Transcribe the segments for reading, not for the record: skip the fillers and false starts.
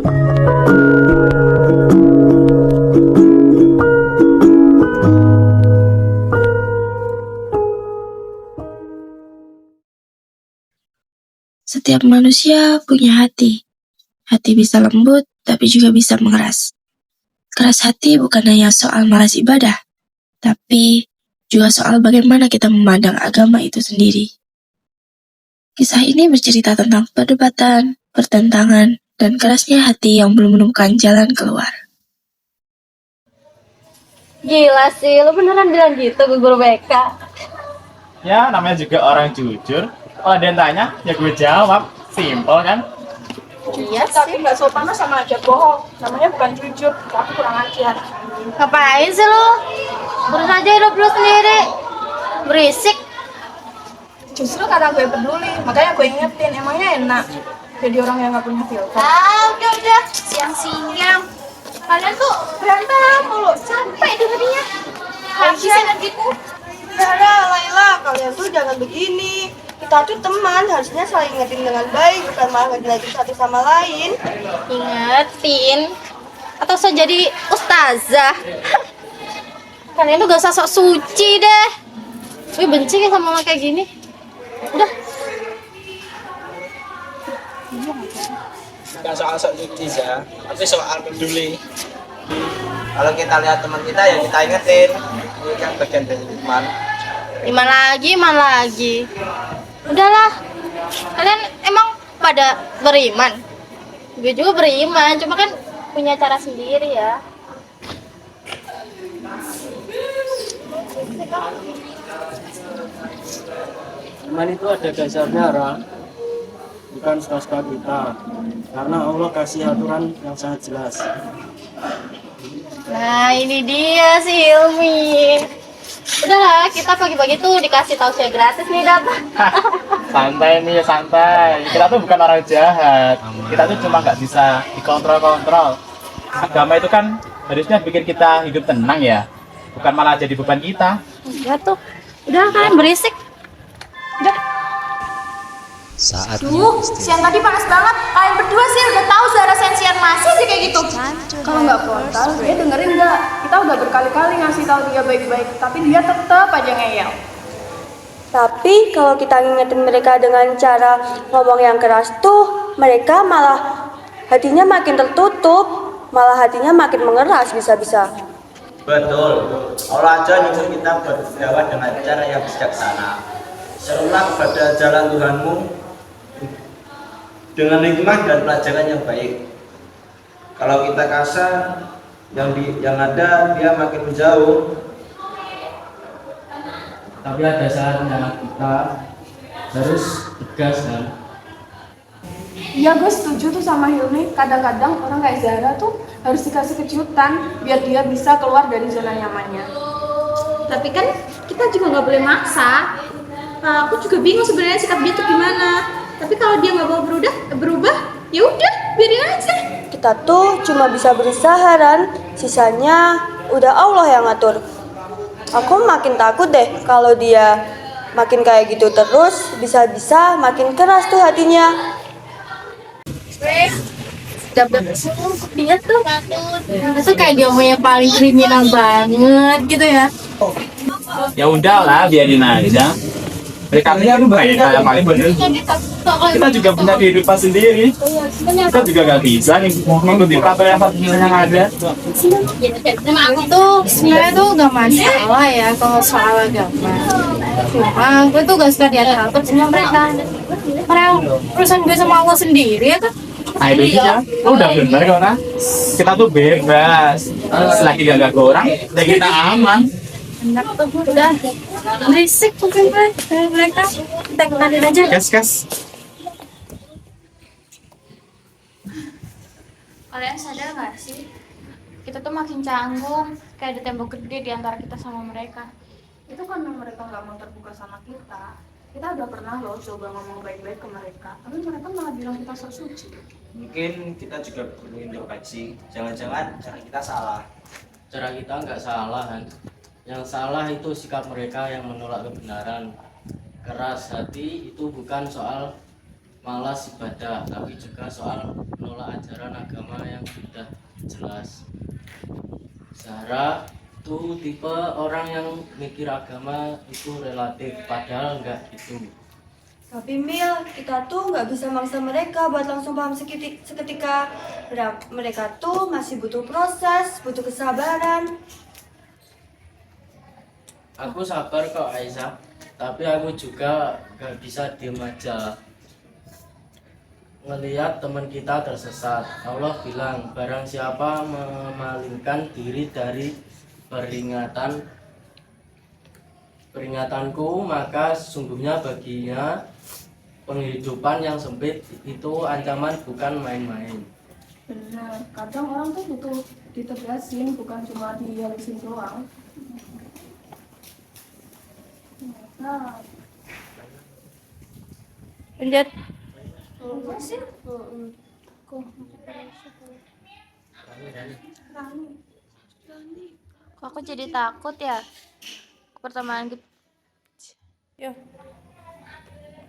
Setiap manusia punya hati. Hati bisa lembut, tapi juga bisa mengeras. Keras hati bukan hanya soal malas ibadah, tapi juga soal bagaimana kita memandang agama itu sendiri. Kisah ini bercerita tentang perdebatan, pertentangan, dan kerasnya hati yang belum menemukan jalan keluar. Gila sih, lu beneran bilang gitu ke guru BK? Ya, namanya juga orang jujur. Kalau ada yang tanya, ya gue jawab. Simple kan? Iya Tapi nggak sopan sama aja bohong. Namanya bukan jujur, tapi kurang ajar. Ngapain sih lu? Urus aja hidup lu sendiri. Berisik. Justru karena gue peduli, makanya gue ingetin. Emangnya enak jadi orang yang nggak punya filter. Udah. Siang-siang. Kalian tuh berantem mulu. Capek dengernya. Habisan gitu. Laila, kalian tuh jangan begini. Kita tuh teman, harusnya saling ingetin dengan baik, bukan malah ngejelekin satu sama lain. Ingetin. Atau so jadi ustazah. Kalian tuh gak usah sok suci deh. Gue benci sama orang kayak gini. Udah. Bukan soal sok suci ya, tapi soal peduli. Kalau kita lihat teman kita ya kita ingetin, ini kan bagian dari iman. Iman lagi. Udahlah. Kalian emang pada beriman? Gue juga beriman, cuma kan punya cara sendiri ya. Iman itu ada dasarnya, Ra. Bukan suka-suka kita. Karena Allah kasih aturan yang sangat jelas. Nah, ini dia si Hilmi. Udahlah, kita pagi-pagi tuh dikasih tausiah gratis nih, Dap. Santai nih, santai. Kita tuh bukan orang jahat. Kita tuh cuma nggak bisa dikontrol-kontrol. Agama itu kan harusnya bikin kita hidup tenang ya. Bukan malah jadi beban kita. Iya tuh. Udah, kalian berisik. Udah. Siang tadi panas banget. Kalian berdua sih udah tahu Zara sensian masih sih kayak gitu. Kalau nggak frontal, dia dengerin nggak? Kita udah berkali-kali ngasih tahu dia baik-baik, tapi dia tetap aja ngeyel. Tapi kalau kita ngingetin mereka dengan cara ngomong yang keras tuh, mereka malah hatinya makin tertutup, malah hatinya makin mengeras bisa-bisa. Betul, Allah aja nyuruh kita berdakwah dengan cara yang bijaksana. Serulah kepada jalan Tuhanmu dengan hikmah dan pelajaran yang baik. Kalau kita kasar, yang ada dia makin menjauh. Tapi ada saatnya kita harus tegas kan. Iya, gue setuju tuh sama Hilmi. Kadang-kadang orang kayak Zara tuh harus dikasih kejutan biar dia bisa keluar dari zona nyamannya. Tapi kan kita juga nggak boleh maksa. Nah, aku juga bingung sebenarnya sikap dia tuh gimana. Tapi kalau dia nggak mau berubah, ya udah biarin aja. Kita tuh cuma bisa berusaha, Ran. Sisanya udah Allah yang ngatur. Aku makin takut deh kalau dia makin kayak gitu terus, bisa-bisa makin keras tuh hatinya. Dia tuh kayak dia yang paling kriminal banget gitu ya. Ya udahlah, biarin aja. Mereka kan baik kayak paling bener. Kita juga punya kehidupan sendiri. Kita juga gak bisa ngikutin peraturan yang ada. Aku tuh sebenarnya tuh gak masalah ya kalau soal agama. Cuma gue tuh gak suka diatur sama mereka. Karena urusan gue sama Allah sendiri ya kan. Nah itu dia, lu udah bener kok nah. Kita tuh bebas. Selagi gak ganggu orang, ya kita aman. Enak tuh udah berisik mungkin mereka. Kita kenalin aja. Kas. Kalian sadar nggak sih? Kita tuh makin canggung, kayak ada tembok gede di antara kita sama mereka. Itu karena mereka nggak mau terbuka sama kita. Kita udah pernah loh coba ngomong baik-baik ke mereka, tapi mereka malah bilang kita sok suci. Mungkin kita juga perlu introspeksi. Jangan-jangan cara kita salah. Cara kita nggak salah kan. Yang salah itu sikap mereka yang menolak kebenaran. Keras hati itu bukan soal malas ibadah, tapi juga soal menolak ajaran agama jelas. Zahra tuh tipe orang yang mikir agama itu relatif, padahal enggak gitu. Tapi Mil, kita tuh nggak bisa maksa mereka buat langsung paham seketika. Mereka tuh masih butuh proses, butuh kesabaran. Aku sabar kok Aisyah, tapi aku juga gak bisa diem aja ngelihat teman kita tersesat. Allah bilang, barang siapa memalingkan diri dari peringatanku, maka sesungguhnya baginya penghidupan yang sempit. Itu ancaman bukan main-main. Benar, kadang orang tuh butuh ditegasin, bukan cuma dihalusin doang. Nah, Lanjut. Kok aku jadi takut ya? Pertemanan kita.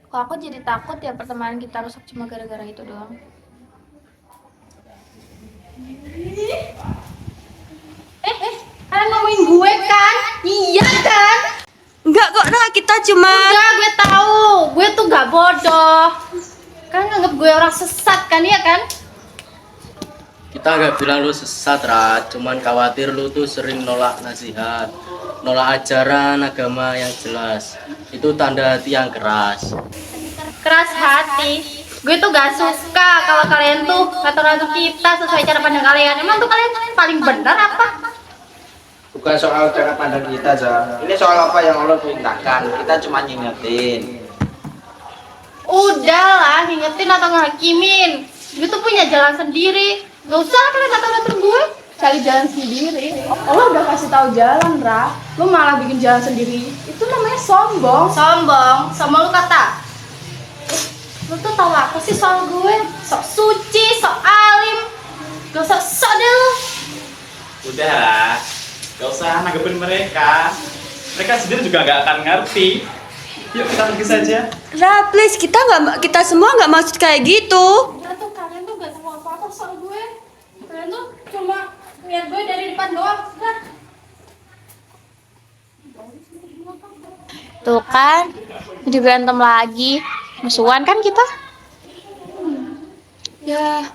Kok aku jadi takut ya pertemanan kita rusak cuma gara-gara itu doang? Kalian ngomongin gue kan? Iya kan? Enggak kok, Ra, kita cuma... Udah, gue tahu. Gue tuh gak bodoh. Kalian nganggap gue orang sesat kan, ya kan? Kita gak bilang lu sesat, Ra, cuman khawatir lu tuh sering nolak nasihat, nolak ajaran agama yang jelas. Itu tanda hati yang keras. Keras hati. Gue tuh gak suka kalau kalian tuh ngatur-ngatur kita sesuai cara pandang kalian. Emang tuh kalian paling benar apa? Bukan soal cara pandang kita, Za. Ini soal apa yang Allah perintahkan. Kita cuma ngingetin. Udahlah, ngingetin atau ngehakimin. Gue tuh punya jalan sendiri. Gak usah kalian ngatur-ngatur gue. cari jalan sendiri. Allah udah kasih tahu jalan, Ra. Lu malah bikin jalan sendiri. Itu namanya sombong. Sombong, sama lu kata. Lu tuh tau apa sih soal gue? Sok suci, sok alim. Gak usah sok deh lu. Udah, gak usah nanggepin mereka. Mereka sendiri juga gak akan ngerti. Yuk kita pergi saja. Ra, please, kita semua nggak maksud kayak gitu. Udah tuh, kalian tuh gak tahu apa-apa soal gue. Kalian tuh cuma lihat gue dari depan doang. Udah. Tuh kan, jadi berantem lagi. Musuhan kan kita? Ya.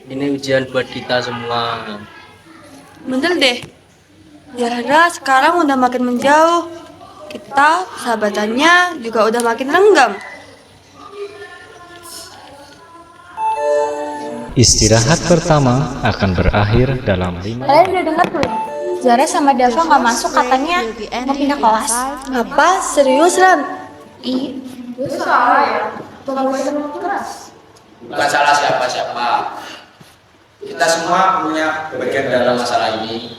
Ini ujian buat kita semua. Bener deh. Zahra sekarang udah makin menjauh. Kita sahabatannya juga udah makin renggang. Istirahat pertama akan berakhir dalam 5 Kalian udah dengar belum? Zara sama Dava nggak masuk, katanya mau pindah kelas. Apa? Serius, Ran? Iya. Bukan salah siapa-siapa. Kita semua punya bagian dalam masalah ini.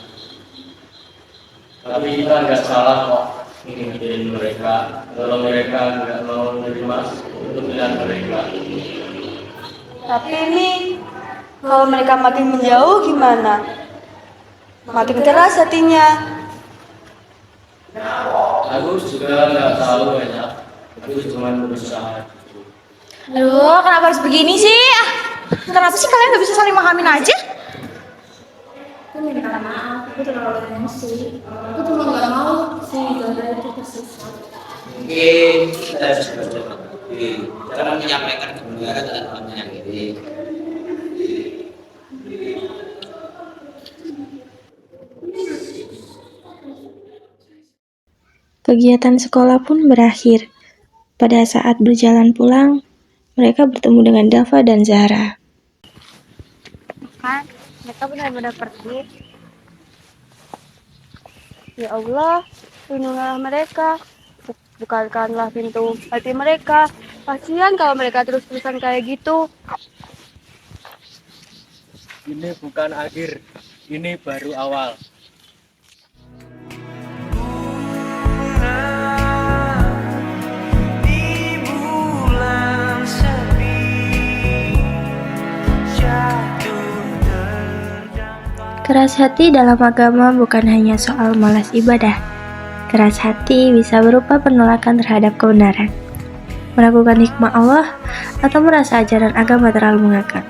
Tapi kita nggak salah kok ngikutin mereka. Kalau mereka nggak mau menerima untuk pilihan mereka. Tapi ini, kalau mereka makin menjauh gimana? Makin keras hatinya. Aku juga nggak tahu ya. Aku cuma berusaha. Aduh, kenapa harus begini sih? Kenapa sih kalian nggak bisa saling memahamin aja? Mungkin kita harus berbagi cara menyampaikan kebenaran tanpa menyakiti. Kegiatan sekolah pun berakhir. Pada saat berjalan pulang, mereka bertemu dengan Dava dan Zahra. Kan, mereka benar-benar pergi. Ya Allah, lindungilah mereka. Bukakanlah pintu hati mereka. Kasihan kalau mereka terus-terusan kayak gitu. Ini bukan akhir, ini baru awal. Keras hati dalam agama bukan hanya soal malas ibadah. Keras hati bisa berupa penolakan terhadap kebenaran. meragukan hikmah Allah, atau merasa ajaran agama terlalu mengakar.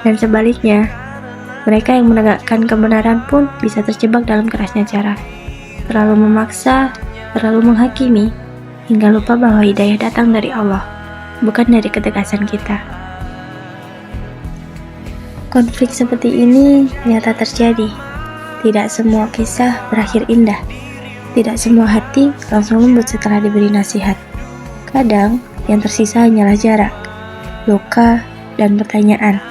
Dan sebaliknya, mereka yang menegakkan kebenaran pun bisa terjebak dalam kerasnya cara, terlalu memaksa, terlalu menghakimi, hingga lupa bahwa hidayah datang dari Allah, bukan dari ketegasan kita. Konflik seperti ini nyata terjadi. Tidak semua kisah berakhir indah. Tidak semua hati langsung lembut setelah diberi nasihat. Kadang, yang tersisa hanyalah jarak, luka, dan pertanyaan.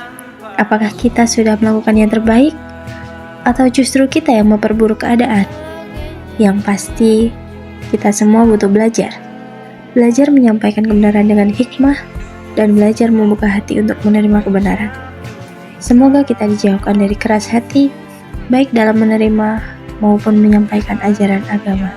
Apakah kita sudah melakukan yang terbaik? Atau justru kita yang memperburuk keadaan? Yang pasti, kita semua butuh belajar. Belajar menyampaikan kebenaran dengan hikmah, dan belajar membuka hati untuk menerima kebenaran. Semoga kita dijauhkan dari keras hati, baik dalam menerima maupun menyampaikan ajaran agama.